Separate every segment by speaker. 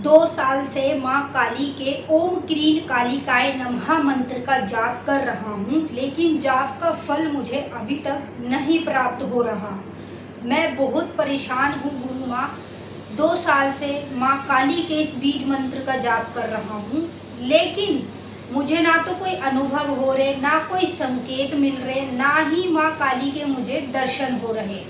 Speaker 1: 2 साल से माँ काली के ओम क्रीं कालिकाय नमः मंत्र का जाप कर रहा हूँ, लेकिन जाप का फल मुझे अभी तक नहीं प्राप्त हो रहा। मैं बहुत परेशान हूँ गुरु माँ। 2 साल से माँ काली के इस बीज मंत्र का जाप कर रहा हूँ, लेकिन मुझे ना तो कोई अनुभव हो रहे, ना कोई संकेत मिल रहे, ना ही माँ काली के मुझे दर्शन हो रहे।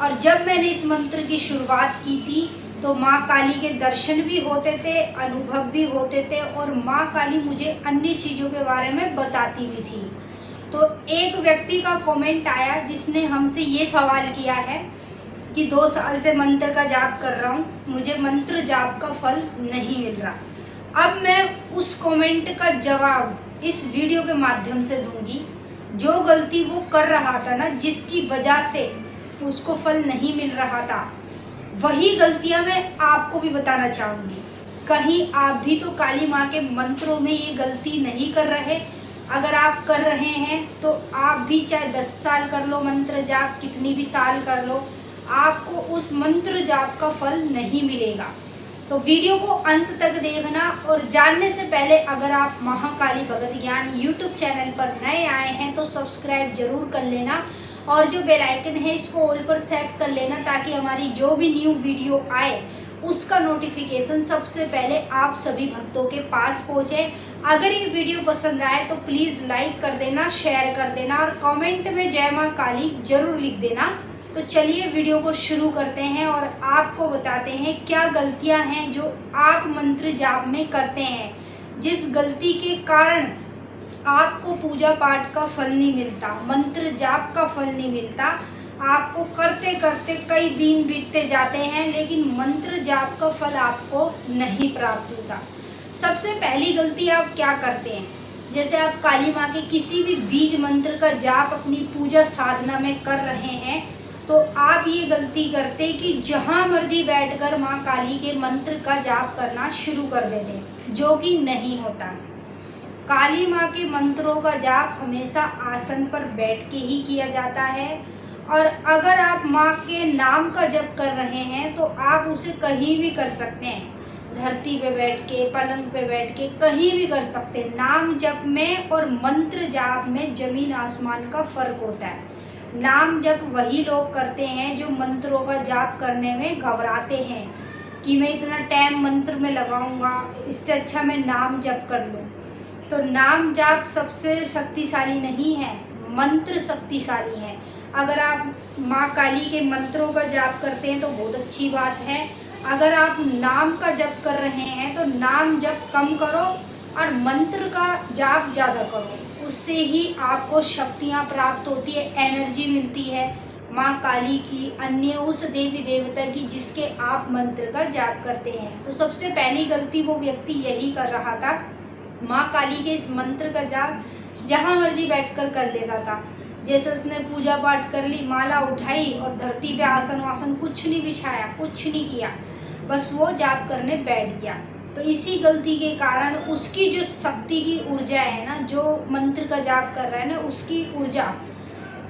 Speaker 1: और जब मैंने इस मंत्र की शुरुआत की थी तो माँ काली के दर्शन भी होते थे, अनुभव भी होते थे, और माँ काली मुझे अन्य चीज़ों के बारे में बताती भी थी। तो एक व्यक्ति का कमेंट आया जिसने हमसे ये सवाल किया है कि 2 साल से मंत्र का जाप कर रहा हूँ, मुझे मंत्र जाप का फल नहीं मिल रहा। अब मैं उस कमेंट का जवाब इस वीडियो के माध्यम से दूंगी। जो गलती वो कर रहा था ना, जिसकी वजह से उसको फल नहीं मिल रहा था, वही गलतियां मैं आपको भी बताना चाहूँगी। कहीं आप भी तो काली माँ के मंत्रों में ये गलती नहीं कर रहे? अगर आप कर रहे हैं तो आप भी चाहे 10 साल कर लो मंत्र जाप, कितनी भी साल कर लो, आपको उस मंत्र जाप का फल नहीं मिलेगा। तो वीडियो को अंत तक देखना। और जानने से पहले अगर आप महाकाली भगत ज्ञान यूट्यूब चैनल पर नए आए हैं तो सब्सक्राइब जरूर कर लेना, और जो बेल आइकन है इसको ऑल पर सेट कर लेना, ताकि हमारी जो भी न्यू वीडियो आए उसका नोटिफिकेशन सबसे पहले आप सभी भक्तों के पास पहुंचे। अगर ये वीडियो पसंद आए तो प्लीज़ लाइक कर देना, शेयर कर देना, और कमेंट में जय माँ काली जरूर लिख देना। तो चलिए वीडियो को शुरू करते हैं और आपको बताते हैं क्या गलतियां हैं जो आप मंत्र जाप में करते हैं, जिस गलती के कारण आपको पूजा पाठ का फल नहीं मिलता, मंत्र जाप का फल नहीं मिलता। आपको करते करते कई दिन बीतते जाते हैं, लेकिन मंत्र जाप का फल आपको नहीं प्राप्त होता। सबसे पहली गलती आप क्या करते हैं, जैसे आप काली माँ के किसी भी बीज मंत्र का जाप अपनी पूजा साधना में कर रहे हैं, तो आप ये गलती करते कि जहाँ मर्जी बैठकर माँ काली के मंत्र का जाप करना शुरू कर देते हैं, जो कि नहीं होता। काली माँ के मंत्रों का जाप हमेशा आसन पर बैठ के ही किया जाता है। और अगर आप माँ के नाम का जप कर रहे हैं तो आप उसे कहीं भी कर सकते हैं, धरती पे बैठ के, पलंग पे बैठ के, कहीं भी कर सकते हैं। नाम जप में और मंत्र जाप में जमीन आसमान का फर्क होता है। नाम जप वही लोग करते हैं जो मंत्रों का जाप करने में घबराते हैं कि मैं इतना टाइम मंत्र में लगाऊंगा, इससे अच्छा मैं नाम जप कर लूँ। तो नाम जाप सबसे शक्तिशाली नहीं है, मंत्र शक्तिशाली है। अगर आप माँ काली के मंत्रों का जाप करते हैं तो बहुत अच्छी बात है। अगर आप नाम का जप कर रहे हैं तो नाम जप कम करो और मंत्र का जाप ज़्यादा करो, उससे ही आपको शक्तियाँ प्राप्त होती है, एनर्जी मिलती है माँ काली की, अन्य उस देवी देवता की जिसके आप मंत्र का जाप करते हैं। तो सबसे पहली गलती वो व्यक्ति यही कर रहा था, माँ काली के इस मंत्र का जाप जहाँ मर्जी बैठकर कर लेता था। जैसे उसने पूजा पाठ कर ली, माला उठाई और धरती पे आसन वासन कुछ नहीं बिछाया, कुछ नहीं किया, बस वो जाप करने बैठ गया। तो इसी गलती के कारण उसकी जो शक्ति की ऊर्जा है ना, जो मंत्र का जाप कर रहा है ना, उसकी ऊर्जा,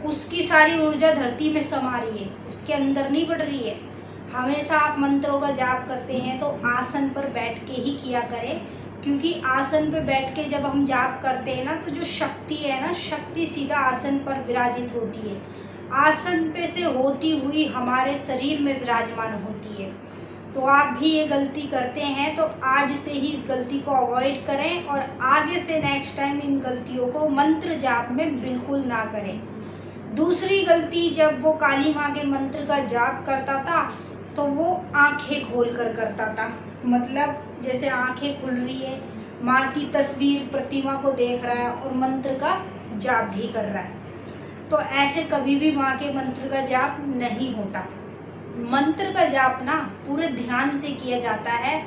Speaker 1: उसकी सारी ऊर्जा धरती में समा रही है, उसके अंदर नहीं बढ़ रही है। हमेशा आप मंत्रों का जाप करते हैं तो आसन पर बैठ के ही किया करें, क्योंकि आसन पे बैठ के जब हम जाप करते हैं ना, तो जो शक्ति है ना, शक्ति सीधा आसन पर विराजित होती है, आसन पे से होती हुई हमारे शरीर में विराजमान होती है। तो आप भी ये गलती करते हैं तो आज से ही इस गलती को अवॉइड करें, और आगे से नेक्स्ट टाइम इन गलतियों को मंत्र जाप में बिल्कुल ना करें। दूसरी गलती, जब वो काली माँ के मंत्र का जाप करता था तो वो आंखें खोल कर करता था। मतलब जैसे आंखें खुल रही है, माँ की तस्वीर प्रतिमा को देख रहा है और मंत्र का जाप भी कर रहा है। तो ऐसे कभी भी माँ के मंत्र का जाप नहीं होता। मंत्र का जाप ना पूरे ध्यान से किया जाता है,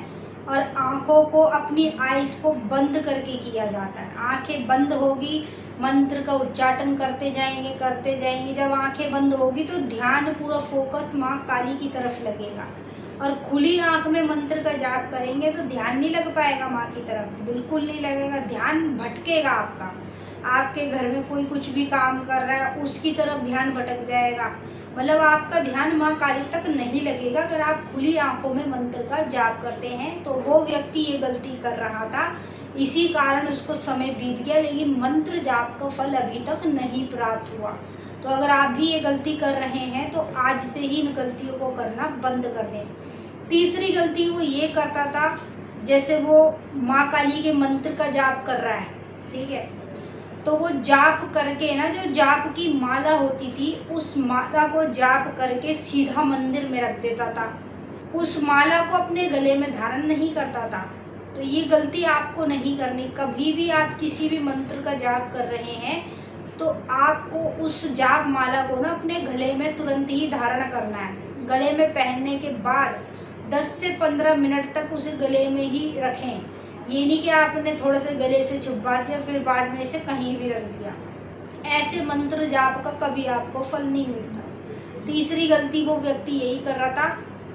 Speaker 1: और आँखों को, अपनी आइज़ को बंद करके किया जाता है। आंखें बंद होगी, मंत्र का उच्चाटन करते जाएंगे करते जाएंगे। जब आंखें बंद होगी तो ध्यान पूरा फोकस माँ काली की तरफ लगेगा, और खुली आंख में मंत्र का जाप करेंगे तो ध्यान नहीं लग पाएगा माँ की तरफ, बिल्कुल नहीं लगेगा। ध्यान भटकेगा आपका, आपके घर में कोई कुछ भी काम कर रहा है उसकी तरफ ध्यान भटक जाएगा, मतलब आपका ध्यान माँ काली तक नहीं लगेगा अगर आप खुली आंखों में मंत्र का जाप करते हैं। तो वो व्यक्ति ये गलती कर रहा था, इसी कारण उसको समय बीत गया, लेकिन मंत्र जाप का फल अभी तक नहीं प्राप्त हुआ। तो अगर आप भी ये गलती कर रहे हैं तो आज से ही इन गलतियों को करना बंद कर दें। तीसरी गलती वो ये करता था, जैसे वो माँ काली के मंत्र का जाप कर रहा है, ठीक है, तो वो जाप करके ना, जो जाप की माला होती थी उस माला को जाप करके सीधा मंदिर में रख देता था, उस माला को अपने गले में धारण नहीं करता था। तो ये गलती आपको नहीं करनी। कभी भी आप किसी भी मंत्र का जाप कर रहे हैं तो आपको उस जाप माला को ना अपने गले में तुरंत ही धारण करना है। गले में पहनने के बाद 10 से 15 मिनट तक उसे गले में ही रखें। ये नहीं कि आपने थोड़ा से गले से छुपा दिया फिर बाद में इसे कहीं भी रख दिया। ऐसे मंत्र जाप का कभी आपको फल नहीं मिलता। तीसरी गलती वो व्यक्ति यही कर रहा था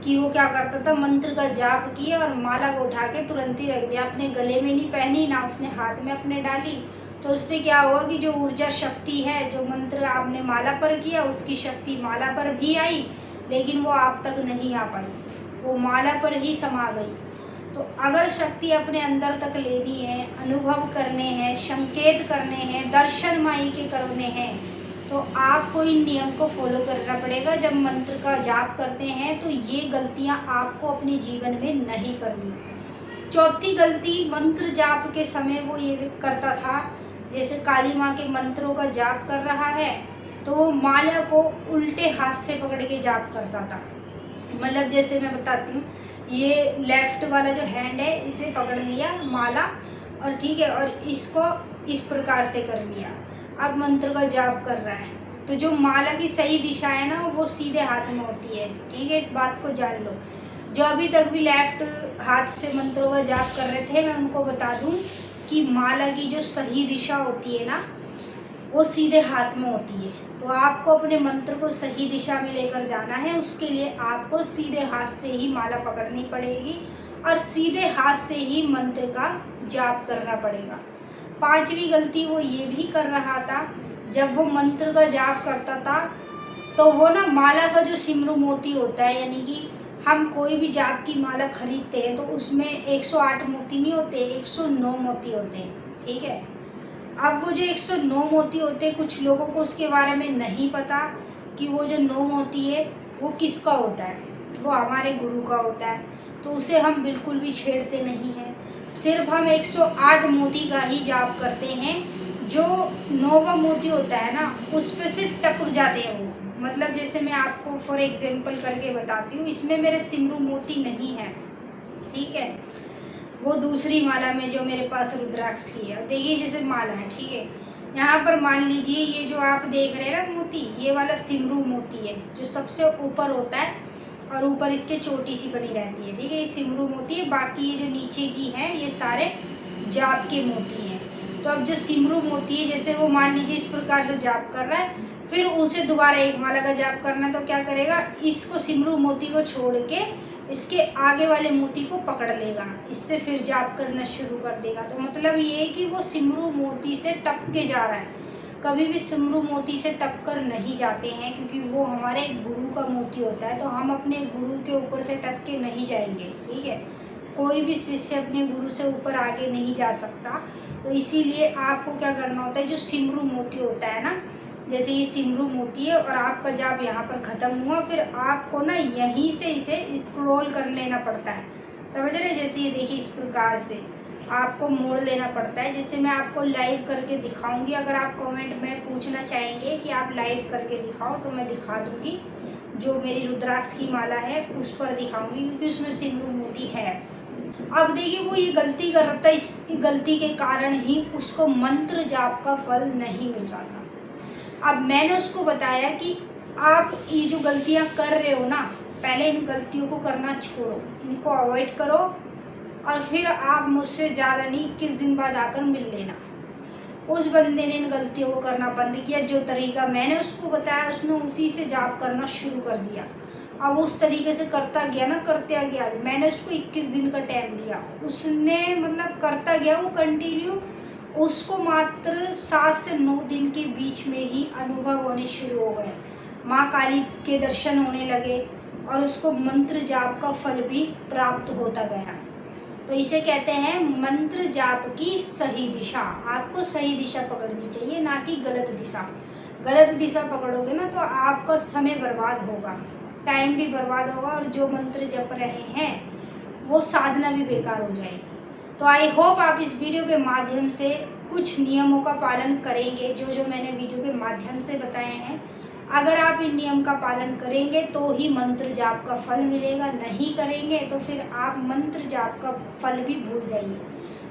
Speaker 1: कि वो क्या करता था, मंत्र का जाप किया और माला को उठा के तुरंत ही रख दिया, अपने गले में नहीं पहनी, ना उसने हाथ में अपने डाली। तो उससे क्या हुआ कि जो ऊर्जा शक्ति है, जो मंत्र आपने माला पर किया उसकी शक्ति माला पर भी आई, लेकिन वो आप तक नहीं आ पाई, वो माला पर ही समा गई। तो अगर शक्ति अपने अंदर तक लेनी है, अनुभव करने हैं, संकेत करने हैं, दर्शन माई के करने हैं, तो आपको इन नियम को फॉलो करना पड़ेगा। जब मंत्र का जाप करते हैं तो ये गलतियां आपको अपने जीवन में नहीं करनी। चौथी गलती, मंत्र जाप के समय वो ये करता था, जैसे काली माँ के मंत्रों का जाप कर रहा है तो माला को उल्टे हाथ से पकड़ के जाप करता था। मतलब जैसे मैं बताती हूँ, ये लेफ्ट वाला जो हैंड है इसे पकड़ लिया माला और ठीक है, और इसको इस प्रकार से कर लिया, अब मंत्र का जाप कर रहा है। तो जो माला की सही दिशा है ना वो सीधे हाथ में होती है, ठीक है, इस बात को जान लो। जो अभी तक भी लेफ्ट हाथ से मंत्रों का जाप कर रहे थे, मैं उनको बता दूं कि माला की जो सही दिशा होती है ना वो सीधे हाथ में होती है। तो आपको अपने मंत्र को सही दिशा में लेकर जाना है, उसके लिए आपको सीधे हाथ से ही माला पकड़नी पड़ेगी और सीधे हाथ से ही मंत्र का जाप करना पड़ेगा। पांचवी गलती वो ये भी कर रहा था, जब वो मंत्र का जाप करता था तो वो ना माला का जो सिमरू मोती होता है, यानी कि हम कोई भी जाप की माला खरीदते हैं तो उसमें 108 मोती नहीं होते, 109 मोती होते हैं, ठीक है। अब वो जो 109 मोती होते हैं, कुछ लोगों को उसके बारे में नहीं पता कि वो जो 9 मोती है वो किसका होता है, वो हमारे गुरु का होता है। तो उसे हम बिल्कुल भी छेड़ते नहीं हैं, सिर्फ हम 108 मोती का ही जाप करते हैं। जो 9वां मोती होता है ना उस पे से टपक जाते हैं वो। मतलब जैसे मैं आपको फॉर एग्जांपल करके बताती हूँ, इसमें मेरे सिमरू मोती नहीं है, ठीक है, वो दूसरी माला में जो मेरे पास रुद्राक्ष की है। देखिए जैसे माला है, ठीक है, यहाँ पर मान लीजिए ये जो आप देख रहे हैं ना मोती, ये वाला सिमरू मोती है जो सबसे ऊपर होता है और ऊपर इसके चोटी सी बनी रहती है, ठीक है, ये सिमरू मोती है। बाकी ये जो नीचे की है ये सारे जाप के मोती हैं। तो अब जो सिमरू मोती है, जैसे वो मान लीजिए इस प्रकार से जाप कर रहा है, फिर उसे दोबारा एक माला का जाप करना, तो क्या करेगा, इसको सिमरू मोती को छोड़ के इसके आगे वाले मोती को पकड़ लेगा, इससे फिर जाप करना शुरू कर देगा। तो मतलब ये है कि वो सिमरू मोती से टपके जा रहा है। कभी भी सिमरू मोती से टपकर नहीं जाते हैं, क्योंकि वो हमारे गुरु का मोती होता है। तो हम अपने गुरु के ऊपर से टपके नहीं जाएंगे, ठीक है, कोई भी शिष्य अपने गुरु से ऊपर आगे नहीं जा सकता। तो इसीलिए आपको क्या करना होता है, जो सिमरू मोती होता है ना, जैसे ये सिमरू मोती है और आपका जाप यहाँ पर ख़त्म हुआ, फिर आपको ना यहीं से इसे स्क्रॉल कर लेना पड़ता है, समझ रहे, जैसे ये देखिए इस प्रकार से आपको मोड़ लेना पड़ता है। जैसे मैं आपको लाइव करके दिखाऊंगी, अगर आप कमेंट में पूछना चाहेंगे कि आप लाइव करके दिखाओ तो मैं दिखा दूंगी। जो मेरी रुद्राक्ष की माला है उस पर दिखाऊंगी, क्योंकि उसमें सिमरू मोती है। अब देखिए वो ये गलती कर रहा था, इस गलती के कारण ही उसको मंत्र जाप का फल नहीं मिल रहा था। अब मैंने उसको बताया कि आप ये जो गलतियां कर रहे हो ना, पहले इन गलतियों को करना छोड़ो, इनको अवॉइड करो और फिर आप मुझसे ज़्यादा नहीं 21 दिन बाद आकर मिल लेना। उस बंदे ने इन गलतियों को करना बंद किया, जो तरीका मैंने उसको बताया उसने उसी से जाप करना शुरू कर दिया। अब उस तरीके से करता गया ना, करते गया, मैंने उसको 21 दिन का टाइम दिया, उसने मतलब करता गया वो कंटिन्यू। उसको मात्र 7 से 9 दिन के बीच में ही अनुभव होने शुरू हो गए। माँ काली के दर्शन होने लगे और उसको मंत्र जाप का फल भी प्राप्त होता गया। तो इसे कहते हैं मंत्र जाप की सही दिशा। आपको सही दिशा पकड़नी चाहिए, ना कि गलत दिशा। गलत दिशा पकड़ोगे ना तो आपका समय बर्बाद होगा, टाइम भी बर्बाद होगा, और जो मंत्र जप रहे हैं वो साधना भी बेकार हो जाएगी। तो आई होप आप इस वीडियो के माध्यम से कुछ नियमों का पालन करेंगे, जो मैंने वीडियो के माध्यम से बताए हैं। अगर आप इन नियम का पालन करेंगे तो ही मंत्र जाप का फल मिलेगा, नहीं करेंगे तो फिर आप मंत्र जाप का फल भी भूल जाइए।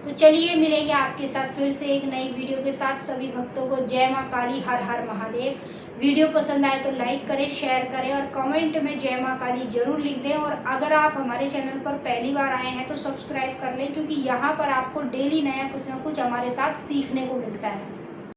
Speaker 1: तो चलिए मिलेंगे आपके साथ फिर से एक नई वीडियो के साथ। सभी भक्तों को जय माँ काली, हर हर महादेव। वीडियो पसंद आए तो लाइक करें, शेयर करें और कमेंट में जय माँ काली जरूर लिख दें। और अगर आप हमारे चैनल पर पहली बार आए हैं तो सब्सक्राइब कर लें, क्योंकि यहाँ पर आपको डेली नया कुछ ना कुछ हमारे साथ सीखने को मिलता है।